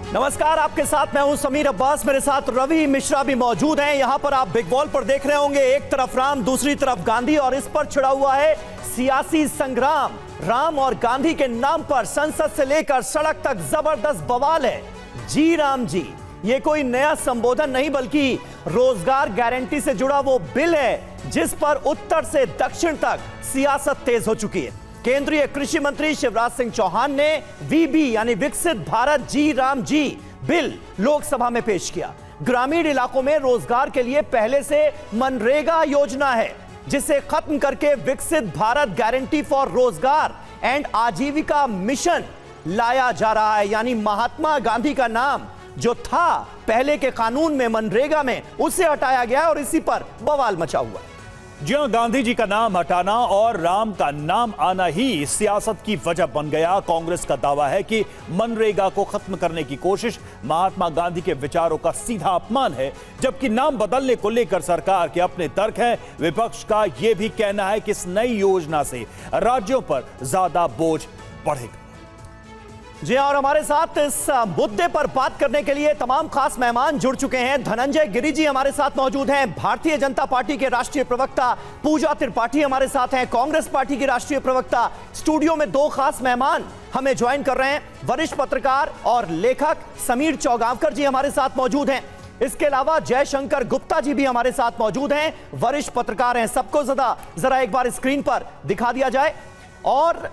नमस्कार, आपके साथ मैं हूं समीर अब्बास, मेरे साथ रवि मिश्रा भी मौजूद हैं। यहां पर आप बिग बॉल पर देख रहे होंगे, एक तरफ राम, दूसरी तरफ गांधी और इस पर छिड़ा हुआ है सियासी संग्राम। राम और गांधी के नाम पर संसद से लेकर सड़क तक जबरदस्त बवाल है। जी राम जी, ये कोई नया संबोधन नहीं बल्कि रोजगार गारंटी से जुड़ा वो बिल है जिस पर उत्तर से दक्षिण तक सियासत तेज हो चुकी है। केंद्रीय कृषि मंत्री शिवराज सिंह चौहान ने वीबी यानी विकसित भारत जी राम जी बिल लोकसभा में पेश किया। ग्रामीण इलाकों में रोजगार के लिए पहले से मनरेगा योजना है जिसे खत्म करके विकसित भारत गारंटी फॉर रोजगार एंड आजीविका मिशन लाया जा रहा है। यानी महात्मा गांधी का नाम जो था पहले के कानून में मनरेगा में, उसे हटाया गया और इसी पर बवाल मचा हुआ है। जी हां, गांधी जी का नाम हटाना और राम का नाम आना ही सियासत की वजह बन गया। कांग्रेस का दावा है कि मनरेगा को खत्म करने की कोशिश महात्मा गांधी के विचारों का सीधा अपमान है, जबकि नाम बदलने को लेकर सरकार के अपने तर्क हैं। विपक्ष का यह भी कहना है कि इस नई योजना से राज्यों पर ज्यादा बोझ बढ़ेगा। जी और हमारे साथ इस मुद्दे पर बात करने के लिए तमाम खास मेहमान जुड़ चुके हैं। धनंजय गिरी जी हमारे साथ मौजूद हैं, भारतीय जनता पार्टी के राष्ट्रीय प्रवक्ता पूजा त्रिपाठी हमारे साथ हैं, कांग्रेस पार्टी की राष्ट्रीय प्रवक्ता। स्टूडियो में दो खास मेहमान हमें ज्वाइन कर रहे हैं, वरिष्ठ पत्रकार और लेखक समीर चौगांवकर जी हमारे साथ मौजूद हैं। इसके अलावा जयशंकर गुप्ता जी भी हमारे साथ मौजूद हैं, वरिष्ठ पत्रकार हैं। सबको जरा एक बार स्क्रीन पर दिखा दिया जाए और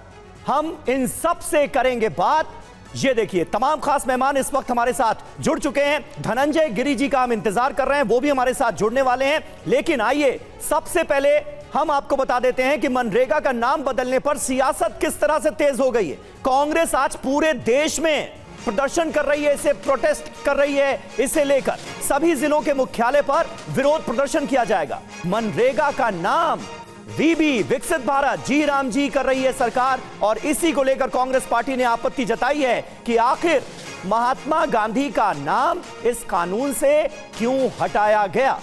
हम इन सब से करेंगे बात। ये देखिए, तमाम खास मेहमान इस वक्त हमारे साथ जुड़ चुके हैं। धनंजय गिरी जी का हम इंतजार कर रहे हैं, वो भी हमारे साथ जुड़ने वाले हैं। लेकिन आइए सबसे पहले हम आपको बता देते हैं कि मनरेगा का नाम बदलने पर सियासत किस तरह से तेज हो गई है। कांग्रेस आज पूरे देश में प्रदर्शन कर रही है, इसे प्रोटेस्ट कर रही है। इसे लेकर सभी जिलों के मुख्यालय पर विरोध प्रदर्शन किया जाएगा। मनरेगा का नाम वीबी विकसित भारत जी राम जी कर रही है सरकार और इसी को लेकर कांग्रेस पार्टी ने आपत्ति जताई है कि आखिर महात्मा गांधी का नाम इस कानून से क्यों हटाया गया।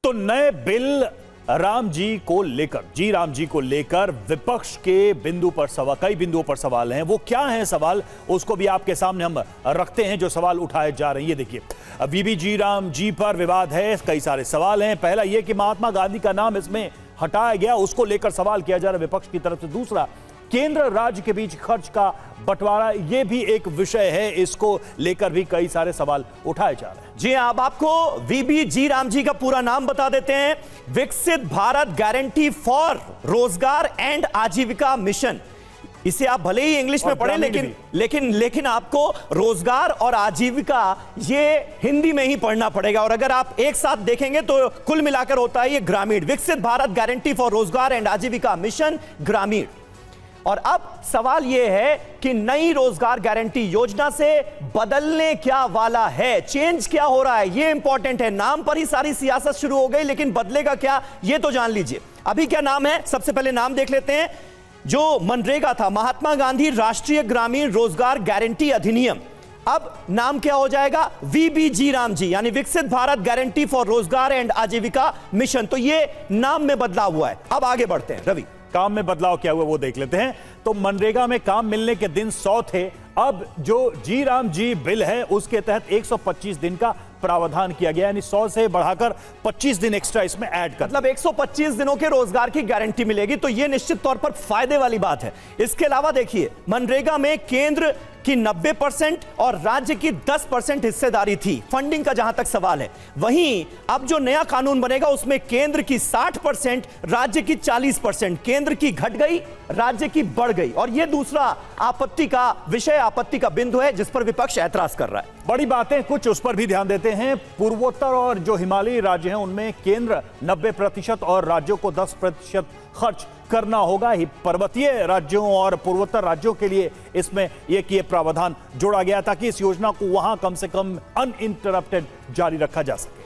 तो नए बिल राम जी को लेकर, जी राम जी को लेकर विपक्ष के कई बिंदुओं पर सवाल हैं। वो क्या है सवाल, उसको भी आपके सामने हम रखते हैं जो सवाल उठाए जा रहे हैं। ये देखिए, वीबी जी राम जी पर विवाद है, कई सारे सवाल हैं। पहला यह कि महात्मा गांधी का नाम इसमें हटाया गया, उसको लेकर सवाल किया जा रहा है विपक्ष की तरफ से। दूसरा, केंद्र राज्य के बीच खर्च का बंटवारा, यह भी एक विषय है, इसको लेकर भी कई सारे सवाल उठाए जा रहे हैं। जी अब आपको वीबी जी राम जी का पूरा नाम बता देते हैं, विकसित भारत गारंटी फॉर रोजगार एंड आजीविका मिशन। इसे आप भले ही इंग्लिश में पढ़ें लेकिन आपको रोजगार और आजीविका ये हिंदी में ही पढ़ना पड़ेगा। और अगर आप एक साथ देखेंगे तो कुल मिलाकर होता है ये ग्रामीण, विकसित भारत गारंटी फॉर रोजगार एंड आजीविका मिशन ग्रामीण। और अब सवाल यह है कि नई रोजगार गारंटी योजना से बदलने क्या वाला है, चेंज क्या हो रहा है, यह इंपॉर्टेंट है। नाम पर ही सारी सियासत शुरू हो गई, लेकिन बदलेगा क्या यह तो जान लीजिए। अभी क्या नाम है, सबसे पहले नाम देख लेते हैं। जो मनरेगा था, महात्मा गांधी राष्ट्रीय ग्रामीण रोजगार गारंटी अधिनियम, अब नाम क्या हो जाएगा, वीबी जी राम जी यानी विकसित भारत गारंटी फॉर रोजगार एंड आजीविका मिशन। तो यह नाम में बदलाव हुआ है। अब आगे बढ़ते हैं रवि, काम में बदलाव क्या हुआ वो देख लेते हैं। तो मनरेगा में काम मिलने के दिन 100 थे, अब जो जी राम जी बिल है उसके तहत 125 दिन का प्रावधान किया गया, यानी 100 से बढ़ाकर 25 दिन एक्स्ट्रा इसमें ऐड कर, मतलब 125 दिनों के रोजगार की गारंटी मिलेगी। तो यह निश्चित तौर पर फायदे वाली बात है। इसके अलावा देखिए, मनरेगा में केंद्र की 90% और राज्य की 10% हिस्सेदारी थी फंडिंग का, जहां तक सवाल है। वहीं अब जो नया कानून बनेगा उसमें केंद्र की 60%, राज्य की 40%, केंद्र की घट गई, राज्य की बढ़ गई। और यह दूसरा आपत्ति का विषय, आपत्ति का बिंदु है जिस पर विपक्ष ऐतराज कर रहा है। बड़ी बातें कुछ उस पर भी ध्यान देते हैं। पूर्वोत्तर और जो हिमालयी राज्य हैं उनमें केंद्र 90% और राज्यों को 10% खर्च करना होगा। पर्वतीय राज्यों और पूर्वोत्तर राज्यों के लिए इसमें यह प्रावधान जोड़ा गया ताकि इस योजना को वहां कम से कम अनइंटरप्टेड जारी रखा जा सके।